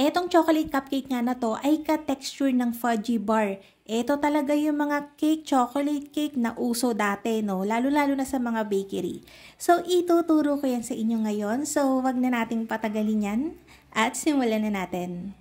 Etong chocolate cupcake nga na to ay ka-texture ng fudgy bar. Ito talaga yung mga cake, chocolate cake na uso dati, no? Lalo-lalo na sa mga bakery. So, ituturo ko yan sa inyo ngayon. So, wag na nating patagalin yan. At simulan na natin.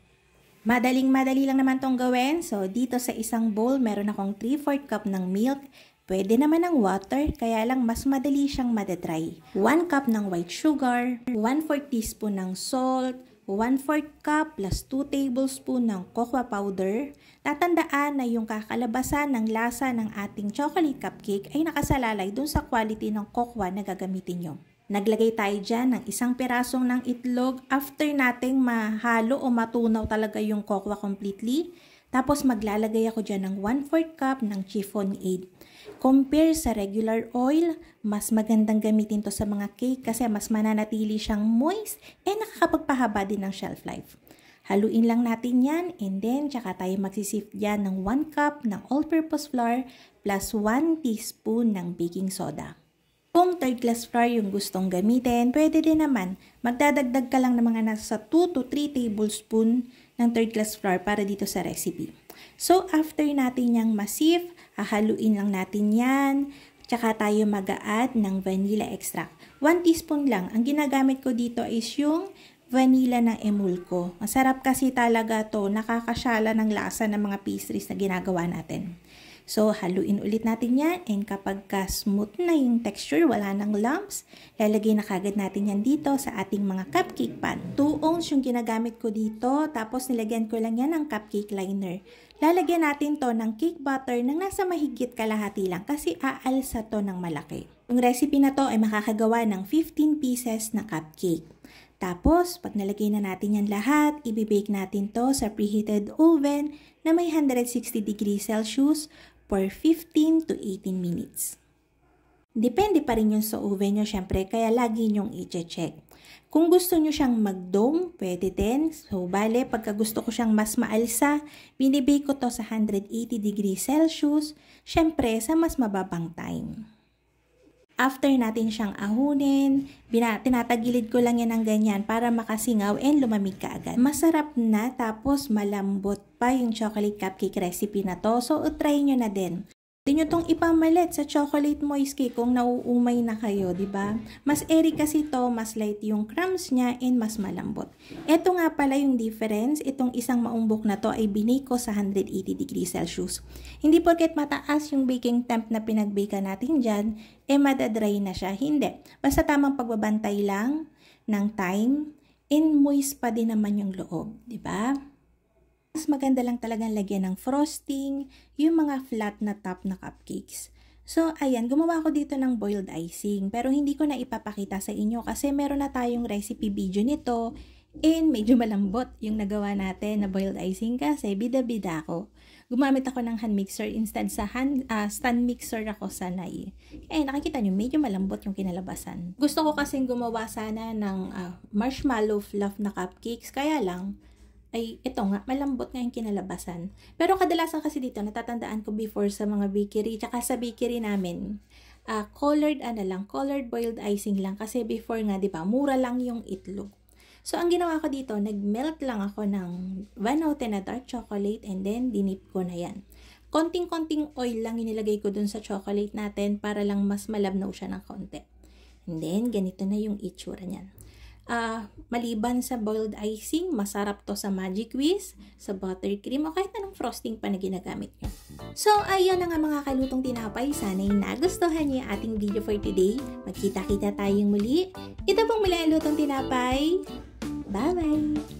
Madaling-madali lang naman tong gawin. So, dito sa isang bowl, meron akong 3/4 cup ng milk. Pwede naman ng water, kaya lang mas madali siyang madadry. 1 cup ng white sugar, 1/4 teaspoon ng salt, 1/4 cup plus 2 tablespoon ng cocoa powder. Tatandaan na yung kakalabasan ng lasa ng ating chocolate cupcake ay nakasalalay dun sa quality ng cocoa na gagamitin nyo. Naglagay tayo dyan ng isang pirasong ng itlog after nating mahalo o matunaw talaga yung cocoa completely. Tapos maglalagay ako dyan ng 1/4 cup ng chiffon aid. Compare sa regular oil, mas magandang gamitin to sa mga cake kasi mas mananatili siyang moist and nakakapagpahaba din ng shelf life. Haluin lang natin yan and then tsaka tayo magsisift dyan ng 1 cup ng all-purpose flour plus 1 teaspoon ng baking soda. Kung third class flour yung gustong gamitin, pwede din naman. Magdadagdag ka lang ng mga nasa 2 to 3 tablespoon ng third class flour para dito sa recipe. So, after natin yang ma-sift, hahaluin lang natin yan. Tsaka tayo mag-a-add ng vanilla extract. 1 teaspoon lang. Ang ginagamit ko dito is yung vanilla ng Emulco. Masarap kasi talaga to. Nakakasyala ng lasa ng mga pastries na ginagawa natin. So, haluin ulit natin yan and kapag smooth na yung texture, wala nang lumps, lalagay na kagad natin yan dito sa ating mga cupcake pan. 2 ounce yung ginagamit ko dito, tapos nilagyan ko lang yan ng cupcake liner. Lalagyan natin to ng cake butter na nasa mahigit kalahati lang kasi aalsa to ng malaki. Yung recipe na to ay makakagawa ng 15 pieces na cupcake. Tapos, pag nalagay na natin yan lahat, ibibake natin to sa preheated oven na may 160 degrees Celsius for 15 to 18 minutes. Depende pa rin yun sa oven nyo, syempre, kaya lagi nyong i-check. Kung gusto nyo siyang mag-dome, pwede din. So, bale, pagka gusto ko siyang mas maalsa, binibake ko to sa 180 degrees Celsius, syempre, sa mas mababang time. After natin siyang ahunin, tinatagilid ko lang yan ng ganyan para makasingaw and lumamig kaagad. Masarap na tapos malambot pa yung chocolate cupcake recipe na to. So, try nyo na din. Pwede nyo tong ipamalit sa chocolate moist cake kung nauumay na kayo, di ba? Mas airy kasi to, mas light yung crumbs niya and mas malambot. Ito nga pala yung difference. Itong isang maumbok na to ay binake ko sa 180 degrees Celsius. Hindi porket mataas yung baking temp na pinag-bake natin dyan, madadry na siya. Hindi. Basta tamang pagbabantay lang ng time and moist pa din naman yung loob, di ba? Mas maganda lang talagang lagyan ng frosting, yung mga flat na top na cupcakes. So, ayan, gumawa ko dito ng boiled icing. Pero hindi ko na ipapakita sa inyo kasi meron na tayong recipe video nito. And medyo malambot yung nagawa natin na boiled icing kasi bida-bida ako. Gumamit ako ng hand mixer instead sa stand mixer ako sanay. Nakikita nyo, medyo malambot yung kinalabasan. Gusto ko kasing gumawa sana ng marshmallow fluff na cupcakes. Kaya lang, ay ito nga, malambot nga yung kinalabasan. Pero kadalasan kasi dito, natatandaan ko before sa mga bakery, tsaka sa bakery namin, colored boiled icing lang. Kasi before nga, di ba, mura lang yung itlog. So, ang ginawa ko dito, nag-melt lang ako ng vanilla na dark chocolate and then dinip ko na yan. Konting-konting oil lang yung nilagay ko dun sa chocolate natin para lang mas malabnaw siya ng konti. And then, ganito na yung itsura niyan. Maliban sa boiled icing, masarap to sa Magic Whiz, sa buttercream, o kahit anong frosting pa na ginagamit nyo. So, ayun na nga mga kalutong tinapay. Sana'y nagustuhan niyo yung ating video for today. Magkita-kita tayong muli. Ito pong muli ang lutong tinapay. Bye-bye!